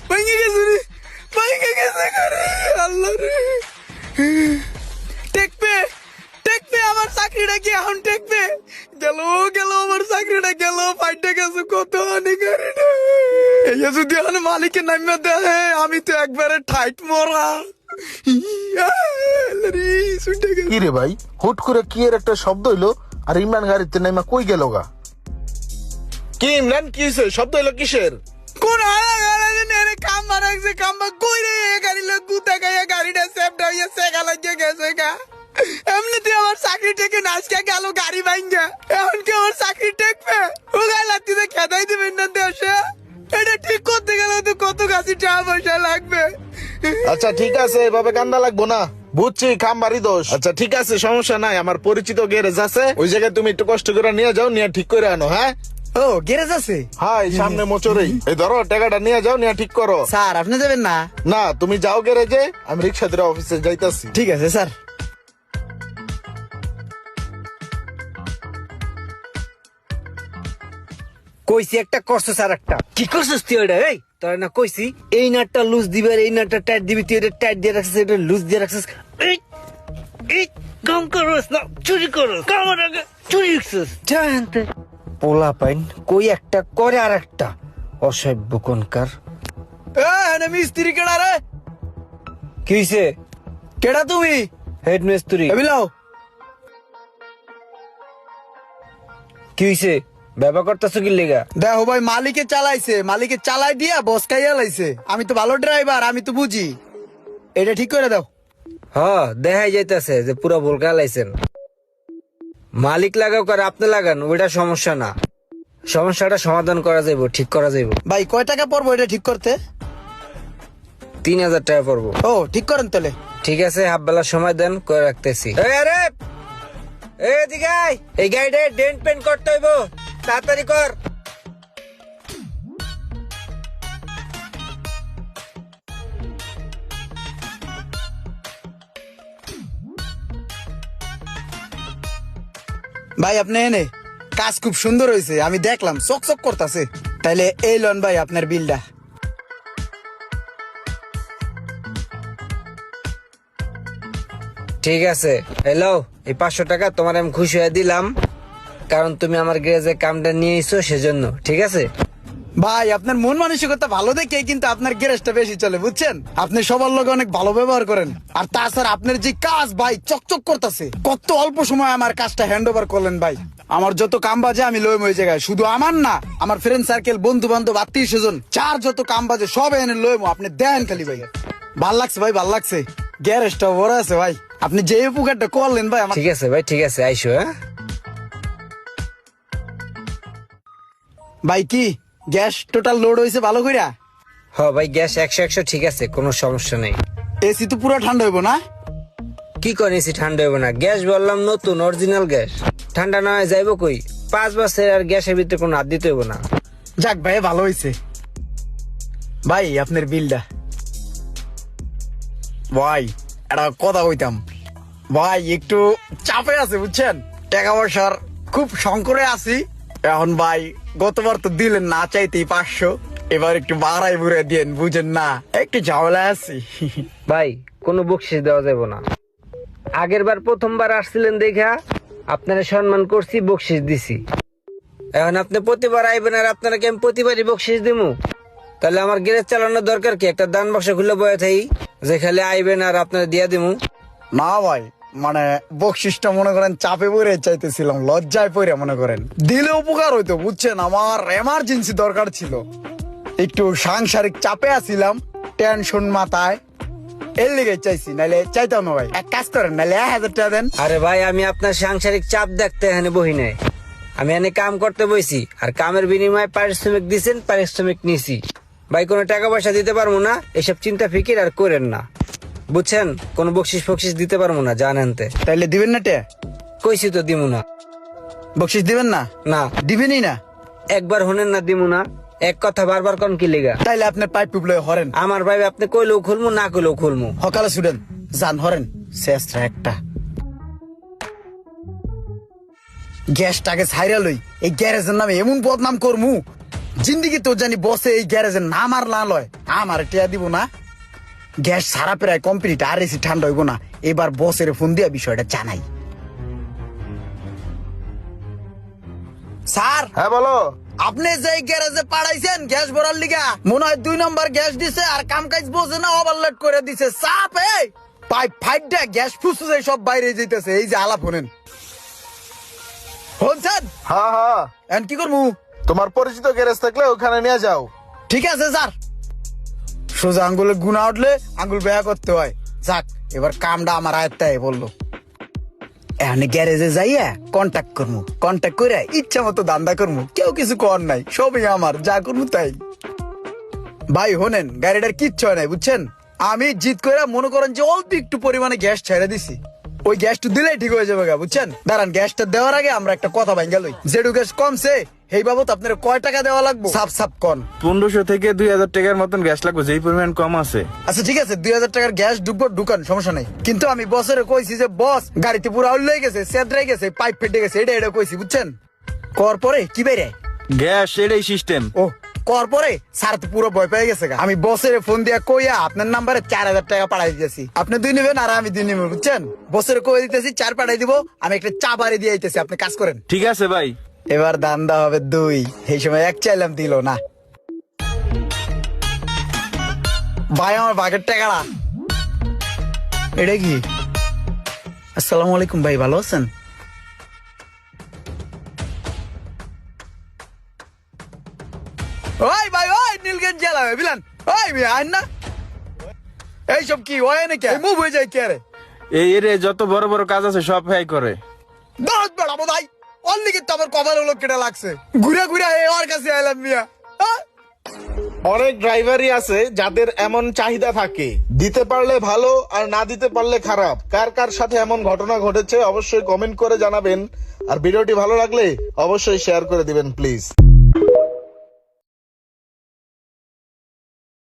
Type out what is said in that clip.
ভেঙে গেছে রে, ভেঙে গেছে রে, আল্লাহ রে। টেকবে টেকবে আমার চাকরিটা কি এখন টেকবে? গেল গেল আমার চাকরিটা গেল, ফাইটে গেছে কত অনেক। এই যদি এখন মালিকের নামে দেয় আমি তো একবারে ঠাইট মরা। কি রে ভাই, হুট করে কি এর একটা শব্দ হইলো আর ইমরান গাড়িতে নাইমা কই গেল গা? কি ইমরান, কি হইছে? শব্দ হইলো কিসের? কোন কাম্বা রাখছে, কাম্বা কই রে? গাড়ি লোক গুতা গায়ে গাড়িটা সেফটা হইয়া সেগা লাগিয়ে গেছে গা। এমনিতে আমার চাকরি টেকে নাচকা গেল গাড়ি ভাঙ্গা, এখন কি আমার চাকরি টেকবে? ও গায়ে লাগতে খেদাই দিবেন না দেশে। এটা ঠিক করতে গেলে তো কত কাছে টাকা পয়সা লাগবে। আচ্ছা ঠিক আছে, এভাবে কান্দা লাগবো না, বুঝছি খামবাড়ি দোষ। আচ্ছা ঠিক আছে, সমস্যা নাই, আমার পরিচিত গ্যারেজ আছে, ওই জায়গায় তুমি একটু কষ্ট করে নিয়ে যাও, নিয়ে ঠিক করে আনো। হ্যাঁ ও গ্যারেজ আছে? হ্যাঁ, এই সামনে মোচরেই। এই ধরো টাকাটা নিয়ে যাও, নিয়ে ঠিক করো। স্যার আপনি দেবেন না? না, তুমি যাও গ্যারেজে, আমি রিক্সা ধরে অফিসে যাইতাছি। ঠিক আছে স্যার। কইছি একটা করছো স্যার, একটা কি করছিস তুই? ওইটা এই তোর না কইছি এই নাটটা লুজ দিবে আর এই নাটটা টাইট দিবি, তুই এটা টাইট দিয়ে রাখছিস, এটা লুজ দিয়ে রাখছিস। এই এই কাম করস না, চুরি করস, কামার আগে চুরি রাখছিস। জানতে পোলা পাইন কই একটা করে আর একটা অসভ্য কোনকার। মিস্ত্রি কেডা রে? কি হইছে? কেডা তুমি? হেড মিস্ত্রি। বিলাও কি হইছে? ব্যবহার করতেছো কি লেগা? দেখো ভাই, মালিকে চালাইছে, মালিকে চালাই দিয়া বস খাইয়া লাইছে। আমি তো ভালো ড্রাইভার, আমি তো বুঝি। এটা ঠিক করে দাও। হ্যাঁ, দেখাই যাইতেছে যে পুরো ভুল লাইছেন। মালিক লাগাও করে আপনি লাগান, ওইটা সমস্যা না। সমস্যাটা সমাধান করা যাইব, ঠিক করা যাইব। ভাই কয় টাকা পড়বো এটা ঠিক করতে? 3000 টাকা পড়বো। ও ঠিক করেন তাহলে। ঠিক আছে, হাফ বেলা সময় দেন, করে রাখতেছি। এদিকে আয়, এই গাড়িটা ডেন্ট পেন্ট করতে হইব, তাড়াতাড়ি কর। ভাই আপনি এনে কাজ খুব সুন্দর হয়েছে, আমি দেখলাম চকচক করতেছে। তাইলে এই লন ভাই আপনার বিলটা। ঠিক আছে, হ্যালো, এই 500 টাকা তোমার আমি খুশি হয়ে দিলাম, কারণ তুমি আমার গ্যারেজে কামটা নিয়ে এসো সেজন্য। ঠিক আছে ভাই আপনার মন মানসিকতা ভালো দেখে কিন্তু আপনার গ্যারেজটা বেশি চলে, বুঝছেন? আপনি সবার লোক অনেক ভালো ব্যবহার করেন। আর তাছাড়া আপনার যে কাজ ভাই চকচক করতেছে। কত অল্প সময় আমার কাজটা হ্যান্ড ওভার করলেন ভাই। আমার যত কাম বাজে আমি লইম ওই জায়গায়, শুধু আমার না, আমার ফ্রেন্ড সার্কেল, বন্ধু বান্ধব, আত্মীয় স্বজন, যার যত কাম বাজে সব এনে লইম। আপনি দেন খালি ভাই। ভাল লাগছে ভাই, ভাল লাগছে। গ্যারেজটা বড় আছে ভাই, আপনি যে উপকারটা করলেন ভাই আমার। ঠিক আছে ভাই, ঠিক আছে, আইসো। হ্যাঁ ভাই কি গ্যাস টোটাল লোড হয়েছে ভালো কইরা? হ্যাঁ ভাই, গ্যাস 100 ঠিক আছে, কোনো সমস্যা নেই। এসি তো পুরো ঠান্ডা হইব না? কি করেছি ঠান্ডা হইব না? গ্যাস বললাম নতুন অরিজিনাল গ্যাস, ঠান্ডা না হয় যাইব কই? 5 বছর আর গ্যাসের ভিতরে কোনো হাত দিতে হইব না। যাক ভাই ভালো হয়েছে। ভাই আপনার বিলটা। ভাই একটা কথা কইতাম ভাই, একটু চাপে আছে বুঝছেন, টাকা পয়সার খুব সংকটে আছি এখন ভাই। গতবার তো দিলেন না চাইতেই 500, এবার একটু বাড়াই বুড়ে দিন, বুঝেন না, একটু ঝামেলা আছি। ভাই কোনো বকশিস দেওয়া যাবে না। আগের বার প্রথমবার আসছিলেন দেখা আপনারা সম্মান করছি, বকশিস দিছি। এখন আপনি প্রতিবার আইবেন আর আপনারা কি আমি প্রতিবারই বকশিস দিমু? তাহলে আমার গ্যারেজ চালানোর দরকার কি? একটা দান বাক্স খুলে বয়ে থাই যে খালি আইবেন আর আপনারা দিয়া দিমু? না ভাই, মানে বকশিসটা মনে করেন চাপে পড়ে চাইতেছিলাম, লজ্জায় পড়ে মনে করেন দিলে উপকার হইতো, বুঝছেন? আমার এমার্জেন্সি দরকার ছিল, একটু সাংসারিক চাপে আছিলাম, টেনশন মাথায়, এর লেগে চাইছি, নাইলে চাইতাম না ভাই। এক কাজ করেন, নাইলে 1000 টাকা দেন। আরে ভাই, আমি আপনার সাংসারিক চাপ দেখতে এখানে বহি নাই, আমি এনে কাম করতে বইছি, আর কামের বিনিময়ে পারিশ্রমিক দিছেন, পারিশ্রমিক নিছি। ভাই কোনো টাকা পয়সা দিতে পারবো না, এসব চিন্তা ফিকির আর করেন না, বুঝছেন? কোনো বকশিস ফকশিস দিতে পারবো না, জানেন তে। তাইলে দিবেন না? কইছি তো দিমু না। বকশিস দিবেন না? না দিবেনই না? একবার হনেন না, দিমু না। এক কথা বারবার কোন কি লেগা? তাইলে আপনার পাইপ টুপ লয়ে হরেন। আমার ভাই আপনি কইলেও খুলমু, না কইলেও খুলমু। সকালে ছুটেন, যান হরেন, শেষটা একটা গ্যাসটাকে ছাইরা লই, এই গ্যারেজের নামে এমন বদনাম করমু জিন্দিগি তো জানি বসে এই গ্যারেজের নাম আর না লয় আমার টিয়া দিব না। গ্যাস সারা প্রায় কমপ্লিট, আর এসি ঠান্ডা হইব না। এবার বসের ফোন দিয়া বিষয়টা জানাই। স্যার, হ্যাঁ বলো। আপনি যে গ্যারেজে পাঠাইছেন গ্যাস ভরার লিগা, মনে হয় 2 নম্বর গ্যাস দিছে আর কাম কাজ বোঝে না, ওভারলোড করে দিছে। চাপ এই পাইপ ফাইটটা গ্যাস ফুসে সব বাইরে যাইতেছে। এই যে আলাপ শুনেন, শুনছেন? হ্যাঁ হ্যাঁ, এখন কি করবো? তোমার পরিচিত গ্যারেজ থাকলে ওখানে নিয়ে যাও। ঠিক আছে স্যার। সোজা আঙ্গুলে গুণা উঠলে আঙ্গুল বেয়া করতে হয়। যাক, এবার কামটা আমার আয়ত্তায় বললো। এখন গ্যারেজে যাইয়া কন্ট্যাক্ট করবো, কন্ট্যাক্ট করে ইচ্ছা মতো দান্দা করবো। কেউ কিছু কর নাই, সবই আমার, যা করবো তাই। ভাই হোনেন, গাড়িটার কিচ্ছু হয় নাই বুঝছেন। আমি জিত করে মনে করেন যে অল্প একটু পরিমাণে গ্যাস ছেড়ে দিছি। ওই গ্যাসটা দিলেই ঠিক হয়ে যাবে গা, বুঝছেন। দাঁড়ান, গ্যাসটা দেওয়ার আগে আমরা একটা কথা ভাঙ্গা লই। যেটু গ্যাস কমছে এই বাবদ আপনার কয় টাকা দেওয়া লাগবে? সাপ সাপ কন। 1500 থেকে 2000 টাকার মতন গ্যাস লাগবে, যেই পরিমাণ কম আছে। আচ্ছা ঠিক আছে, 2000 টাকার গ্যাস ঢুকবো, ঢুকান, সমস্যা নাই। কিন্তু আমি বসের কইছি যে বস গাড়িতে পুরো আউল হয়ে গেছে, সেদ্রাই গেছে, পাইপ ফেটে গেছে, এটা কইছি বুঝছেন। কর পরে কি বেরে গ্যাস এটাই সিস্টেম। ও কর পরে স্যার তো পুরো ভয় পেয়ে গেছে গা। আমি বসের ফোন দিয়া কইয়া আপনার নাম্বারে 4000 টাকা পাঠাই দিতেছি। আপনি 2 নেবেন আর আমি 2 নেব, বুঝছেন। বসের কই দিতেছি 4 পাঠাই দিব, আমি একটা চা বাড়ি দিয়ে আইতেছি, আপনি কাজ করেন। ঠিক আছে ভাই। এবার দান্দা হবে 2, এই সময় 1 চাইলাম দিল না। ভাই আমার ভাগের টাকাটা এটা কি? আসসালামু আলাইকুম ভাই, ভালো আছেন? ওই ভাই, ওই নীলগঞ্জ জেলা বিলান, ওই ভাই আইন না। এইসব কি হয় নাকি? মুভ হয়ে যায় কে রে? এই এরে যত বড় বড় কাজ আছে সব হ্যাঁ করে। দাঁড়াত বেড়াবো ভাই, অনলি কিন্তু আমার কপাল হলো কেটে লাগছে। ঘুরে ঘুরে ওর কাছে আইলাম মিয়া। অনেক ড্রাইভারই আছে যাদের এমন চাহিদা থাকে, দিতে পারলে ভালো আর না দিতে পারলে খারাপ। কার কার সাথে এমন ঘটনা ঘটেছে অবশ্যই কমেন্ট করে জানাবেন। আর ভিডিওটি ভালো লাগলে অবশ্যই শেয়ার করে দিবেন প্লিজ।